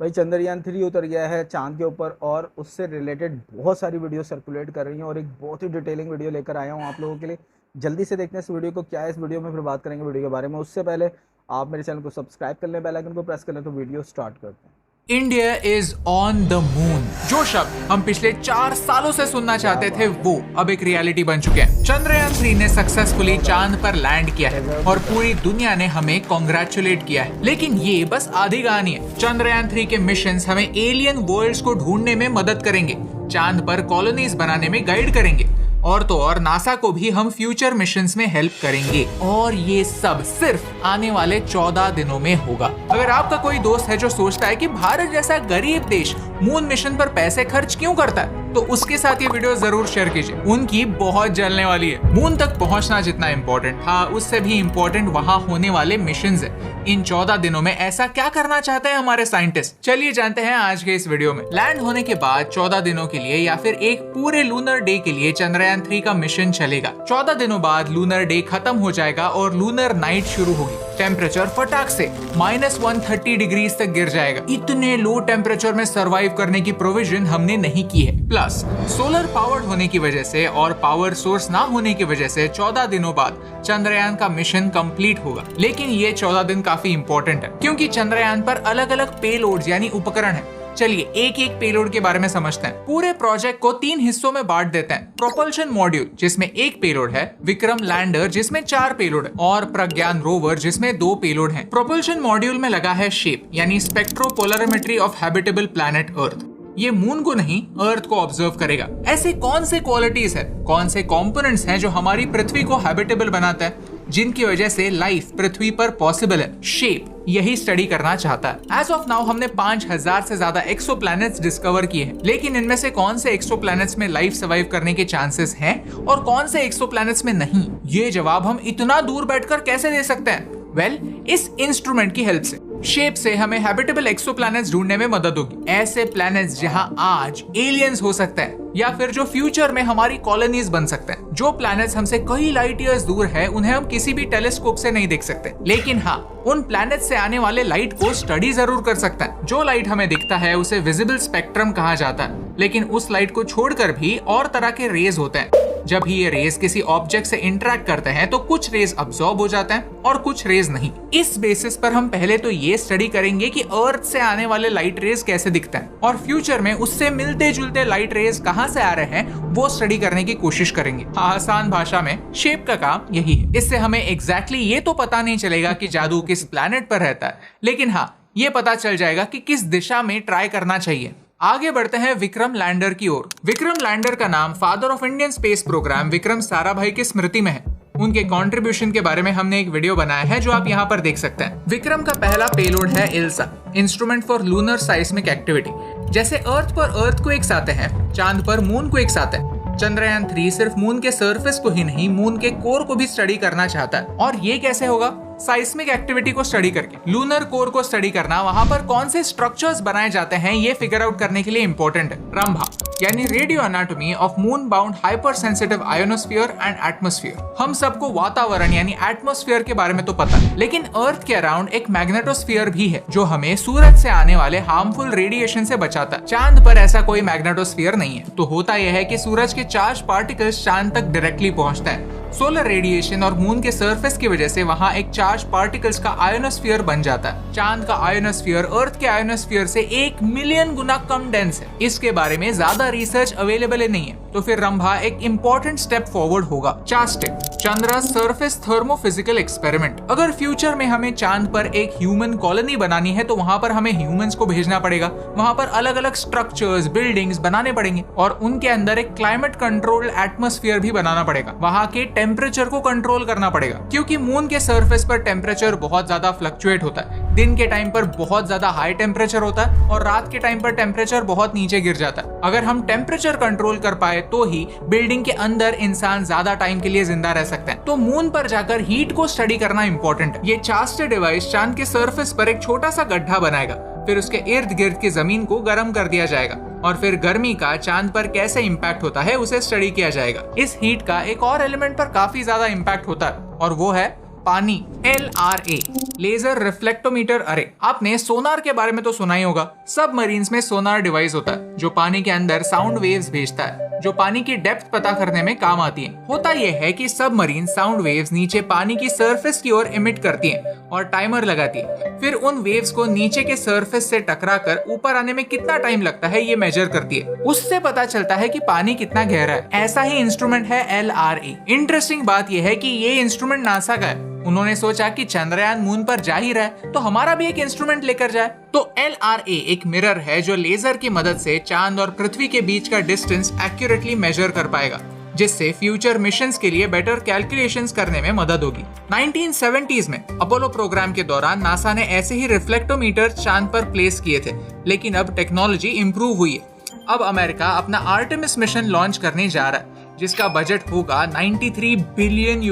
भाई चंद्रयान 3 उतर गया है चांद के ऊपर और उससे रिलेटेड बहुत सारी वीडियो सर्कुलेट कर रही हैं और एक बहुत ही डिटेलिंग वीडियो लेकर आया हूँ आप लोगों के लिए। जल्दी से देखते हैं इस वीडियो को, क्या है इस वीडियो में, फिर बात करेंगे वीडियो के बारे में। उससे पहले आप मेरे चैनल को सब्सक्राइब कर लें, बेल आइकन को प्रेस कर लें, तो वीडियो स्टार्ट करते हैं। India is on the moon. जो शब्द हम पिछले 4 सालों से सुनना चाहते थे वो अब एक रियलिटी बन चुके हैं। चंद्रयान 3 ने सक्सेसफुली चांद पर लैंड किया है और पूरी दुनिया ने हमें कॉन्ग्रेचुलेट किया है। लेकिन ये बस आधी कहानी है। चंद्रयान 3 के मिशंस हमें एलियन वर्ल्ड्स को ढूंढने में मदद करेंगे, चांद पर कॉलोनीज बनाने में गाइड करेंगे और तो और नासा को भी हम फ्यूचर मिशंस में हेल्प करेंगे। और ये सब सिर्फ आने वाले 14 दिनों में होगा। अगर आपका कोई दोस्त है जो सोचता है कि भारत जैसा गरीब देश मून मिशन पर पैसे खर्च क्यों करता है, तो उसके साथ ये वीडियो जरूर शेयर कीजिए। उनकी बहुत जलने वाली है। मून तक पहुंचना जितना इम्पोर्टेंट था, उससे भी इम्पोर्टेंट वहां होने वाले मिशंस है। इन 14 दिनों में ऐसा क्या करना चाहते हैं हमारे साइंटिस्ट, चलिए जानते हैं आज के इस वीडियो में। लैंड होने के बाद 14 दिनों के लिए या फिर एक पूरे लूनर डे के लिए चंद्रयान 3 का मिशन चलेगा। 14 दिनों बाद लूनर डे खत्म हो जाएगा और लूनर नाइट शुरू होगी। टेम्परेचर फटाक से -130 डिग्रीज तक गिर जाएगा। इतने लो टेम्परेचर में सरवाइव करने की प्रोविजन हमने नहीं की है। प्लस सोलर पावर्ड होने की वजह से और पावर सोर्स ना होने की वजह से 14 दिनों बाद चंद्रयान का मिशन कंप्लीट होगा। लेकिन ये 14 दिन काफी इंपॉर्टेंट है क्योंकि चंद्रयान पर अलग अलग पेलोड्स यानी उपकरण है। चलिए एक एक पेलोड के बारे में समझते हैं। पूरे प्रोजेक्ट को 3 हिस्सों में बांट देते हैं। प्रोपल्शन मॉड्यूल जिसमें 1 पेलोड है, विक्रम लैंडर जिसमें 4 पेलोड है और प्रज्ञान रोवर जिसमें 2 पेलोड हैं। प्रोपल्शन मॉड्यूल में लगा है शेप यानी स्पेक्ट्रोपोलरिमेट्री ऑफ हैबिटेबल प्लैनेट अर्थ। ये मून को नहीं अर्थ को ऑब्जर्व करेगा। ऐसे कौन से क्वालिटीज है, कौन से कंपोनेंट्स हैं जो हमारी पृथ्वी को हैबिटेबल बनाता है, जिनकी वजह से लाइफ पृथ्वी पर पॉसिबल है। शेप यही स्टडी करना चाहता है। एज ऑफ नाउ हमने 5000 से ज्यादा एक्सोप्लैनेट्स डिस्कवर किए हैं। लेकिन इनमें से कौन से एक्सोप्लैनेट्स में लाइफ सर्वाइव करने के चांसेस हैं और कौन से एक्सोप्लैनेट्स में नहीं, ये जवाब हम इतना दूर बैठकर कैसे दे सकते हैं? वेल, इस इंस्ट्रूमेंट की हेल्प से। शेप से हमें हैबिटेबल एक्सोप्लैनेट्स ढूंढने में मदद होगी। ऐसे प्लैनेट्स जहां आज एलियंस हो सकते हैं या फिर जो फ्यूचर में हमारी कॉलोनीज बन सकते हैं। जो प्लैनेट्स हमसे कई लाइट ईयर्स दूर है, उन्हें हम किसी भी टेलीस्कोप से नहीं देख सकते। लेकिन हाँ, उन प्लैनेट्स से आने वाले लाइट को स्टडी जरूर कर सकते हैं। जो लाइट हमें दिखता है उसे विजिबल स्पेक्ट्रम कहा जाता है। लेकिन उस लाइट को छोड़कर भी और तरह के रेज होते हैं। जब ही ये रेज किसी ऑब्जेक्ट से इंटरेक्ट करते हैं तो कुछ रेज अब्सॉर्ब हो जाते हैं और कुछ रेज नहीं। इस बेसिस पर हम पहले तो ये स्टडी करेंगे कि अर्थ से आने वाले लाइट रेज कैसे दिखते हैं और फ्यूचर में उससे मिलते जुलते लाइट रेज कहां से आ रहे हैं वो स्टडी करने की कोशिश करेंगे। आसान भाषा में शेप का काम यही है। इससे हमें एग्जैक्टली ये तो पता नहीं चलेगा कि जादू किस प्लैनेट पर रहता है, लेकिन हाँ, ये पता चल जाएगा कि किस दिशा में ट्राई करना चाहिए। आगे बढ़ते हैं विक्रम लैंडर की ओर। विक्रम लैंडर का नाम father of Indian space programme Vikram Sarabhai की स्मृति में है। उनके कंट्रीब्यूशन के बारे में हमने एक वीडियो बनाया है जो आप यहाँ पर देख सकते हैं। विक्रम का पहला पेलोड है ILSA, instrument for lunar seismic activity. जैसे अर्थ पर अर्थक्वेक्स आते हैं, चांद पर मूनक्वेक्स आते हैं। चंद्रयान 3 सिर्फ मून के सरफेस को ही नहीं, मून के कोर को भी स्टडी करना चाहता है। और ये कैसे होगा? साइस्मिक एक्टिविटी को स्टडी करके। लूनर कोर को स्टडी करना, वहां पर कौन से स्ट्रक्चर्स बनाए जाते हैं, ये फिगर आउट करने के लिए इंपॉर्टेंट है। रंभा यानी radio anatomy of moon bound hypersensitive ionosphere and atmosphere. हम सबको वातावरण यानी एटमॉस्फेयर के बारे में तो पता है, लेकिन अर्थ के अराउंड एक मैग्नेटोस्फीयर भी है जो हमें सूरज से आने वाले हार्मफुल रेडिएशन से बचाता है। चांद पर ऐसा कोई मैग्नेटोस्फीयर नहीं है। तो होता यह है कि सूरज के चार्ज पार्टिकल्स चांद तक डायरेक्टली पहुंचते हैं। सोलर रेडिएशन और मून के सरफेस की वजह से वहां एक चार्ज पार्टिकल्स का आयोनोस्फीयर बन जाता है। चांद का आयोनोस्फीयर अर्थ के आयोनोस्फीयर से 1 मिलियन गुना कम डेंस है। इसके बारे में ज्यादा रिसर्च अवेलेबल नहीं है। तो फिर रंभा एक इंपॉर्टेंट स्टेप फॉरवर्ड होगा। 4 step. Chandra surface thermophysical experiment. अगर फ्यूचर में हमें चांद पर एक ह्यूमन कॉलोनी बनानी है तो वहां पर हमें ह्यूमंस को भेजना पड़ेगा। वहां पर अलग अलग स्ट्रक्चर्स, बिल्डिंग्स बनाने पड़ेंगे और उनके अंदर एक क्लाइमेट कंट्रोल्ड एटमॉस्फेयर भी बनाना पड़ेगा। वहां के टेम्परेचर को कंट्रोल करना पड़ेगा क्योंकि मून के सरफेस पर टेम्परेचर बहुत ज्यादा फ्लक्चुएट होता है। दिन के टाइम पर बहुत ज्यादा हाई टेम्परेचर होता है और रात के टाइम पर टेम्परेचर बहुत नीचे गिर जाता है। अगर हम टेम्परेचर कंट्रोल कर पाए तो ही बिल्डिंग के अंदर इंसान ज्यादा टाइम के लिए जिंदा रह सकते हैं। तो मून पर जाकर हीट को स्टडी करना इंपॉर्टेंट है। ये चास्टे डिवाइस चांद के सरफेस पर एक छोटा सा गड्ढा बनाएगा, फिर उसके इर्द गिर्द की जमीन को गर्म कर दिया जाएगा और फिर गर्मी का चांद पर कैसे इंपैक्ट होता है उसे स्टडी किया जाएगा। इस हीट का एक और एलिमेंट पर काफी ज्यादा इंपैक्ट होता है और वो है पानी। LRA लेजर रिफ्लेक्टोमीटर अरे। आपने सोनार के बारे में तो सुना ही होगा। सबमरीन्स में सोनार डिवाइस होता है जो पानी के अंदर साउंड वेव्स भेजता है जो पानी की डेप्थ पता करने में काम आती है। होता यह है कि सबमरीन साउंड वेव्स नीचे पानी की सरफेस की ओर इमिट करती हैं और टाइमर लगाती है। फिर उन वेव्स को नीचे के सरफेस से टकराकर ऊपर आने में कितना टाइम लगता है ये मेजर करती है। उससे पता चलता है कि पानी कितना गहरा है। ऐसा ही इंस्ट्रूमेंट है LRA। इंटरेस्टिंग बात यह है कि ये इंस्ट्रूमेंट नासा का है। उन्होंने सोचा कि चंद्रयान मून पर जा ही रहा है तो हमारा भी एक इंस्ट्रूमेंट लेकर जाए। तो LRA एक मिरर है जो लेजर की मदद से चांद और पृथ्वी के बीच का डिस्टेंस एक्यूरेटली मेजर कर पाएगा, जिससे फ्यूचर मिशंस के लिए बेटर कैलकुलेशंस करने में मदद होगी। 1970s में अपोलो प्रोग्राम के दौरान नासा ने ऐसे ही रिफ्लेक्टोमीटर चांद पर प्लेस किए थे, लेकिन अब टेक्नोलॉजी इंप्रूव हुई है। अब अमेरिका अपना आर्टेमिस मिशन लॉन्च करने जा रहा है जिसका बजट होगा $93 बिलियन।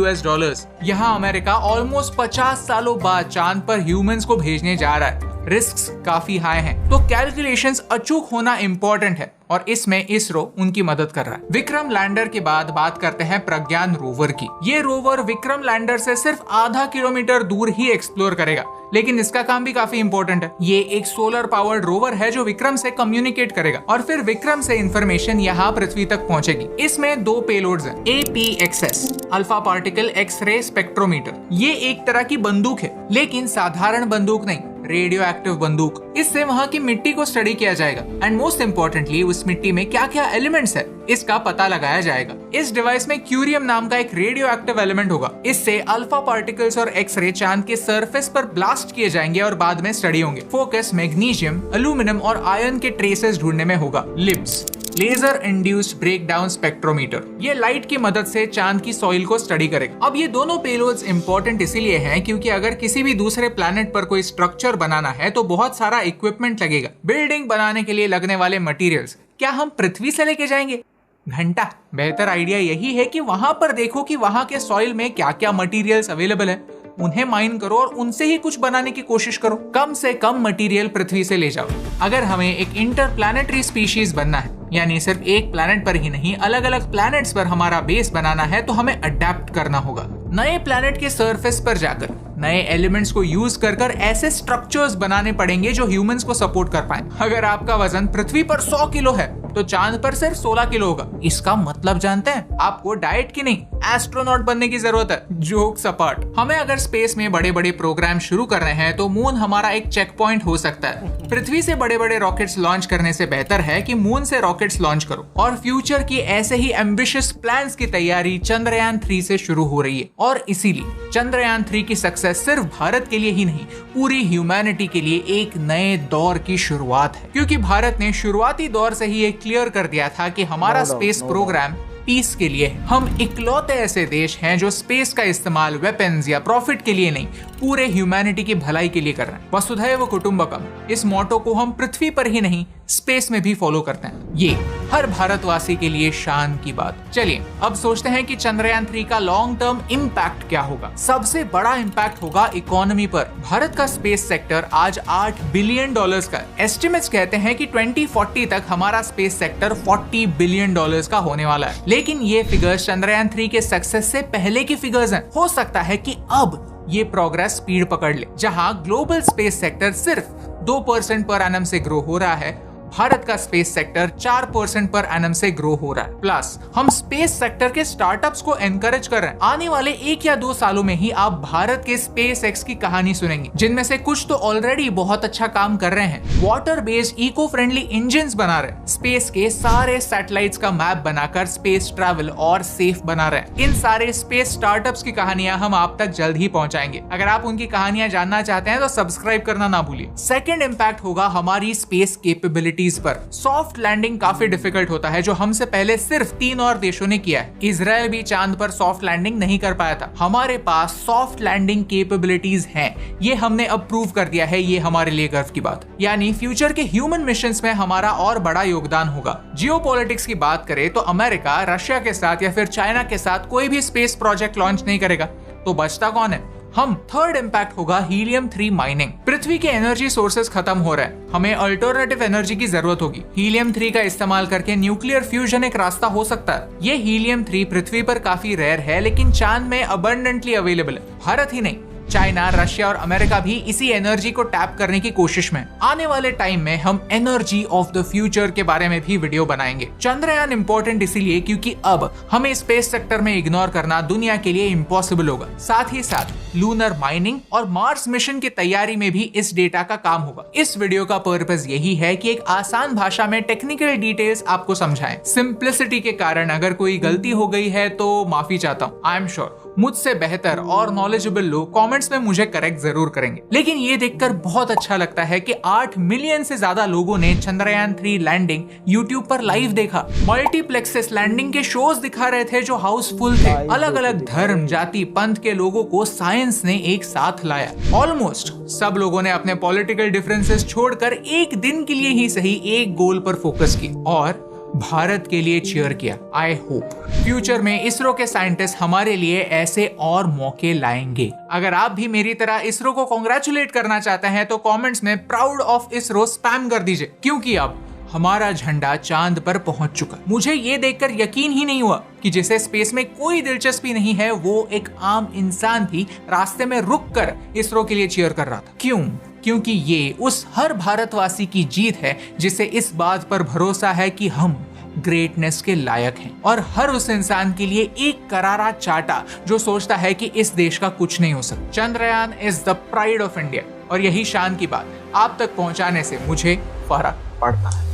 यहाँ अमेरिका ऑलमोस्ट 50 सालों बाद चांद पर ह्यूमंस को भेजने जा रहा है। रिस्क्स काफी हाई हैं, तो कैलकुलेशंस अचूक होना इम्पोर्टेंट है और इसमें इसरो उनकी मदद कर रहा है। विक्रम लैंडर के बाद बात करते हैं प्रज्ञान रोवर की। ये रोवर विक्रम लैंडर से सिर्फ आधा किलोमीटर दूर ही एक्सप्लोर करेगा, लेकिन इसका काम भी काफी इंपॉर्टेंट है। ये एक सोलर पावर्ड रोवर है जो विक्रम से कम्युनिकेट करेगा और फिर विक्रम से इंफॉर्मेशन यहाँ पृथ्वी तक पहुँचेगी। इसमें 2 पेलोड्स हैं। APXS alpha particle x-ray spectrometer. ये एक तरह की बंदूक है, लेकिन साधारण बंदूक नहीं, रेडियो एक्टिव बंदूक। इससे वहाँ की मिट्टी को स्टडी किया जाएगा एंड मोस्ट इम्पोर्टेंटली उस मिट्टी में क्या क्या एलिमेंट्स है इसका पता लगाया जाएगा। इस डिवाइस में क्यूरियम नाम का एक रेडियो एक्टिव एलिमेंट होगा। इससे अल्फा पार्टिकल्स और एक्सरे चांद के सरफेस पर ब्लास्ट किए जाएंगे और बाद में स्टडी होंगे। फोकस मैग्नीशियम, एल्यूमिनियम और आयरन के ट्रेसेस ढूंढने में होगा। LIBS laser induced breakdown spectrometer. ये लाइट की मदद से चांद की सॉइल को स्टडी करेगा। अब ये दोनों पेलोड्स इंपॉर्टेंट इसीलिए हैं क्योंकि अगर किसी भी दूसरे प्लैनेट पर कोई स्ट्रक्चर बनाना है तो बहुत सारा इक्विपमेंट लगेगा। बिल्डिंग बनाने के लिए लगने वाले मटेरियल्स क्या हम पृथ्वी से लेके जाएंगे? घंटा। बेहतर आइडिया यही है कि वहां पर देखो कि वहां के सॉइल में क्या क्या मटेरियल्स अवेलेबल है, उन्हें माइन करो और उनसे ही कुछ बनाने की कोशिश करो। कम से कम मटेरियल पृथ्वी से ले जाओ। अगर हमें एक इंटरप्लैनेटरी स्पीशीज बनना है, यानी सिर्फ एक प्लैनेट पर ही नहीं अलग अलग प्लैनेट्स पर हमारा बेस बनाना है, तो हमें अडेप्ट करना होगा। नए प्लैनेट के सरफेस पर जाकर नए एलिमेंट्स को यूज कर ऐसे स्ट्रक्चर्स बनाने पड़ेंगे जो ह्यूमंस को सपोर्ट कर पाए। अगर आपका वजन पृथ्वी पर 100 किलो है तो चांद पर सिर्फ 16 किलो होगा। इसका मतलब जानते हैं? आपको डाइट की नहीं, एस्ट्रोनॉट बनने की जरूरत है। जोक्स अपार्ट, हमें अगर स्पेस में बड़े बड़े प्रोग्राम शुरू कर रहे हैं तो मून हमारा एक चेक पॉइंट हो सकता है। पृथ्वी से बड़े बड़े रॉकेट्स लॉन्च करने से बेहतर है कि मून से रॉकेट्स लॉन्च करो। और फ्यूचर की ऐसे ही एम्बिशियस प्लान्स की तैयारी चंद्रयान 3 से शुरू हो रही है। और इसीलिए चंद्रयान 3 की सक्सेस सिर्फ भारत के लिए ही नहीं, पूरी ह्यूमैनिटी के लिए एक नए दौर की शुरुआत है। क्योंकि भारत ने शुरुआती दौर से ही एक क्लियर कर दिया था कि हमारा स्पेस प्रोग्राम पीस के लिए है। हम इकलौते ऐसे देश हैं जो स्पेस का इस्तेमाल वेपन्स या प्रॉफिट के लिए नहीं, पूरे ह्यूमैनिटी की भलाई के लिए कर रहे हैं। वसुधैव कुटुंबकम, इस मोटो को हम पृथ्वी पर ही नहीं स्पेस में भी फॉलो करते हैं। ये हर भारतवासी के लिए शान की बात। चलिए अब सोचते हैं कि चंद्रयान 3 का लॉन्ग टर्म इम्पैक्ट क्या होगा। सबसे बड़ा इम्पैक्ट होगा इकोनॉमी पर। भारत का स्पेस सेक्टर आज $8 बिलियन का। एस्टिमेट्स कहते हैं कि 2040 तक हमारा स्पेस सेक्टर $40 बिलियन का होने वाला है। लेकिन ये फिगर्स चंद्रयान 3 के सक्सेस से पहले की फिगर्स हैं। हो सकता है कि अब ये प्रोग्रेस स्पीड पकड़ ले। जहां ग्लोबल स्पेस सेक्टर सिर्फ 2% पर एनम से ग्रो हो रहा है, भारत का स्पेस सेक्टर 4% पर एनम से ग्रो हो रहा है। प्लस हम स्पेस सेक्टर के स्टार्टअप्स को एनकरेज कर रहे हैं। आने वाले 1 या 2 सालों में ही आप भारत के स्पेस एक्स की कहानी सुनेंगे, जिनमें से कुछ तो ऑलरेडी बहुत अच्छा काम कर रहे हैं। Water based eco friendly engine बना रहे हैं, स्पेस के सारे सैटेलाइट्स का मैप बनाकर स्पेस ट्रैवल और सेफ बना रहे हैं। इन सारे स्पेस स्टार्टअप्स की कहानियां हम आप तक जल्द ही पहुंचाएंगे। अगर आप उनकी कहानियां जानना चाहते हैं तो सब्सक्राइब करना ना भूलिए। सेकेंड इम्पैक्ट होगा हमारी स्पेस केपेबिलिटी पर। सॉफ्ट लैंडिंग काफी डिफिकल्ट होता है, जो हमसे पहले सिर्फ 3 और देशों ने किया है। इजराइल भी चांद पर सॉफ्ट लैंडिंग नहीं कर पाया था। हमारे पास सॉफ्ट लैंडिंग कैपेबिलिटीज हैं, ये हमने अब प्रूव कर दिया है। ये हमारे लिए गर्व की बात। यानी फ्यूचर के ह्यूमन मिशंस में हमारा और बड़ा योगदान होगा। जियोपॉलिटिक्स की बात करें तो अमेरिका रशिया के साथ या फिर चाइना के साथ कोई भी स्पेस प्रोजेक्ट लॉन्च नहीं करेगा, तो बचता कौन है? हम। थर्ड इम्पैक्ट होगा हीलियम 3 माइनिंग। पृथ्वी के एनर्जी सोर्सेस खत्म हो रहे हैं, हमें अल्टरनेटिव एनर्जी की जरूरत होगी। हीलियम 3 का इस्तेमाल करके न्यूक्लियर फ्यूजन एक रास्ता हो सकता है। ये हीलियम 3 पृथ्वी पर काफी रेयर है, लेकिन चांद में अबंडेंटली अवेलेबल है। भारत ही नहीं, चाइना, रशिया और अमेरिका भी इसी एनर्जी को टैप करने की कोशिश में। आने वाले टाइम में हम एनर्जी ऑफ द फ्यूचर के बारे में भी वीडियो बनाएंगे। चंद्रयान इंपॉर्टेंट इसीलिए क्योंकि अब हमें स्पेस सेक्टर में इग्नोर करना दुनिया के लिए इम्पॉसिबल होगा। साथ ही साथ लूनर माइनिंग और मार्स मिशन की तैयारी में भी इस डेटा का काम होगा। इस वीडियो का पर्पस यही है कि एक आसान भाषा में टेक्निकल डिटेल्स आपको समझाएं। सिंप्लिसिटी के कारण अगर कोई गलती हो गई है तो माफी चाहता हूँ। आई एम श्योर मुझसे बेहतर और नॉलेजेबल लोग कमेंट्स में मुझे करेक्ट जरूर करेंगे। लेकिन ये देखकर बहुत अच्छा लगता है कि 8 मिलियन से ज्यादा लोगों ने चंद्रयान 3 लैंडिंग यूट्यूब पर लाइव देखा। मल्टीप्लेक्सेस लैंडिंग के शोज दिखा रहे थे जो हाउसफुल थे। अलग अलग धर्म, जाति, पंथ के लोगों को साइंस ने एक साथ लाया। ऑलमोस्ट सब लोगों ने अपने पॉलिटिकल डिफरेंसेस छोड़कर एक दिन के लिए ही सही एक गोल पर फोकस की और भारत के लिए चीयर किया। आई होप फ्यूचर में इसरो के साइंटिस्ट हमारे लिए ऐसे और मौके लाएंगे। अगर आप भी मेरी तरह इसरो को कांग्रेचुलेट करना चाहते हैं तो कमेंट्स में प्राउड ऑफ इसरो स्पैम कर दीजिए, क्योंकि अब हमारा झंडा चांद पर पहुंच चुका। मुझे ये देखकर यकीन ही नहीं हुआ कि जिसे स्पेस में कोई दिलचस्पी नहीं है वो एक आम इंसान भी रास्ते में रुककर इसरो के लिए चीयर कर रहा था। क्यों? क्योंकि ये उस हर भारतवासी की जीत है जिसे इस बात पर भरोसा है कि हम ग्रेटनेस के लायक हैं, और हर उस इंसान के लिए एक करारा चाटा जो सोचता है कि इस देश का कुछ नहीं हो सकता। Chandrayaan is the pride of India, और यही शान की बात आप तक पहुंचाने से मुझे फर्क पड़ता है।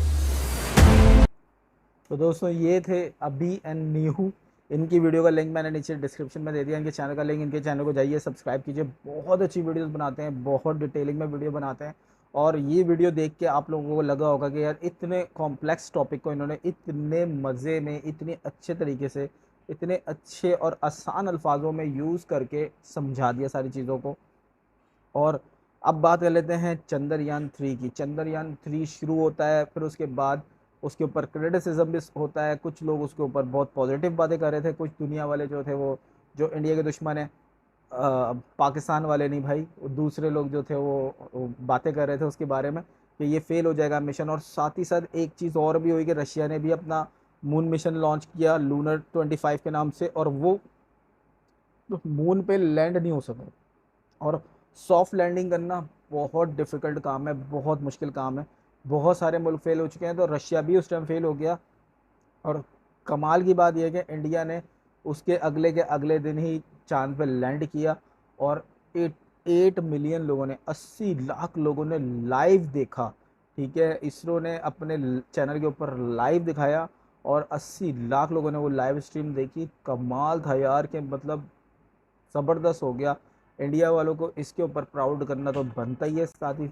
तो दोस्तों ये थे अभी एंड नीहू। इनकी वीडियो का लिंक मैंने नीचे डिस्क्रिप्शन में दे दिया, इनके चैनल का लिंक। इनके चैनल को जाइए, सब्सक्राइब कीजिए। बहुत अच्छी वीडियोस बनाते हैं, बहुत डिटेलिंग में वीडियो बनाते हैं। और ये वीडियो देख के आप लोगों को लगा होगा कि यार इतने कॉम्प्लेक्स टॉपिक को इन्होंने इतने मज़े में, इतने अच्छे तरीके से, इतने अच्छे और आसान अल्फाजों में यूज़ करके समझा दिया सारी चीज़ों को। और अब बात कर लेते हैं चंद्रयान 3 की। चंद्रयान 3 शुरू होता है, फिर उसके बाद उसके ऊपर क्रिटिसिज्म भी होता है। कुछ लोग उसके ऊपर बहुत पॉजिटिव बातें कर रहे थे, कुछ दुनिया वाले जो थे वो जो इंडिया के दुश्मन है, पाकिस्तान वाले नहीं भाई, दूसरे लोग जो थे वो बातें कर रहे थे उसके बारे में कि ये फेल हो जाएगा मिशन। और साथ ही साथ एक चीज़ और भी हुई कि रशिया ने भी अपना मून मिशन लॉन्च किया लूनर 25 के नाम से, और वो मून पे लैंड नहीं हो सका। और सॉफ्ट लैंडिंग करना बहुत डिफ़िकल्ट काम है, बहुत मुश्किल काम है। बहुत सारे मुल्क फेल हो चुके हैं, तो रशिया भी उस टाइम फेल हो गया। और कमाल की बात यह है कि इंडिया ने उसके अगले दिन ही चांद पे लैंड किया, और 8 मिलियन लोगों ने, 80 लाख लोगों ने लाइव देखा। ठीक है, इसरो ने अपने चैनल के ऊपर लाइव दिखाया और 80 लाख लोगों ने वो लाइव स्ट्रीम देखी। कमाल था यार, के मतलब ज़बरदस्त हो गया। इंडिया वालों को इसके ऊपर प्राउड करना तो बनता ही है। साथ ही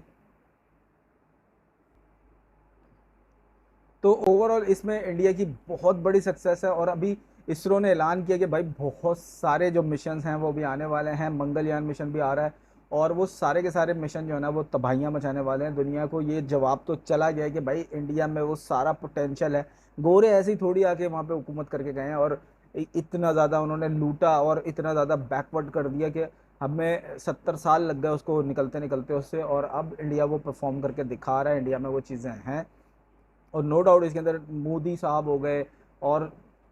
तो ओवरऑल इसमें इंडिया की बहुत बड़ी सक्सेस है। और अभी इसरो ने ऐलान किया कि भाई बहुत सारे जो मिशन हैं वो भी आने वाले हैं। मंगलयान मिशन भी आ रहा है, और वो सारे के सारे मिशन जो है ना वो तबाहियाँ मचाने वाले हैं। दुनिया को ये जवाब तो चला गया है कि भाई इंडिया में वो सारा पोटेंशियल है। गोरे ऐसे ही थोड़ी आके वहाँ पे हुकूमत करके गए हैं, और इतना ज़्यादा उन्होंने लूटा और इतना ज़्यादा बैकवर्ड कर दिया कि हमें 70 साल लग गए उसको निकलते निकलते उससे। और अब इंडिया वो परफॉर्म करके दिखा रहा है, इंडिया में वो चीज़ें हैं। और नो डाउट इसके अंदर मोदी साहब हो गए और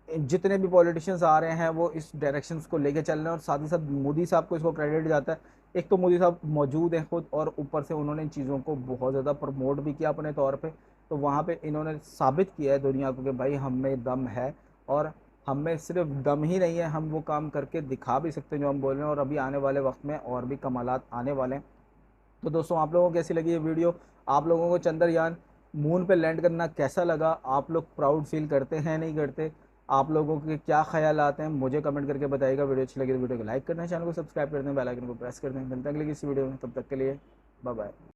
जितने भी पॉलिटिशियंस आ रहे हैं वो इस डायरेक्शंस को लेके चल रहे हैं। और साथ ही साथ मोदी साहब को इसको क्रेडिट जाता है। एक तो मोदी साहब मौजूद हैं खुद, और ऊपर से उन्होंने इन चीज़ों को बहुत ज़्यादा प्रमोट भी किया अपने तौर पे। तो वहाँ पे इन्होंने साबित किया है दुनिया को कि भाई हम में दम है, और हम में सिर्फ दम ही नहीं है, हम वो काम करके दिखा भी सकते हैं जो हम बोल रहे हैं। और अभी आने वाले वक्त में और भी कमालात आने वाले हैं। तो दोस्तों आप लोगों को कैसी लगी ये वीडियो? आप लोगों को चंद्रयान मून पे लैंड करना कैसा लगा? आप लोग प्राउड फील करते हैं नहीं करते? आप लोगों के क्या ख्याल आते हैं मुझे कमेंट करके बताइएगा। वीडियो अच्छी लगी तो वीडियो को लाइक करना है, चैनल को सब्सक्राइब कर दें, बेल आइकन को प्रेस कर दें। मिलते हैं अगली किसी वीडियो में, तब तक के लिए बाय बाय।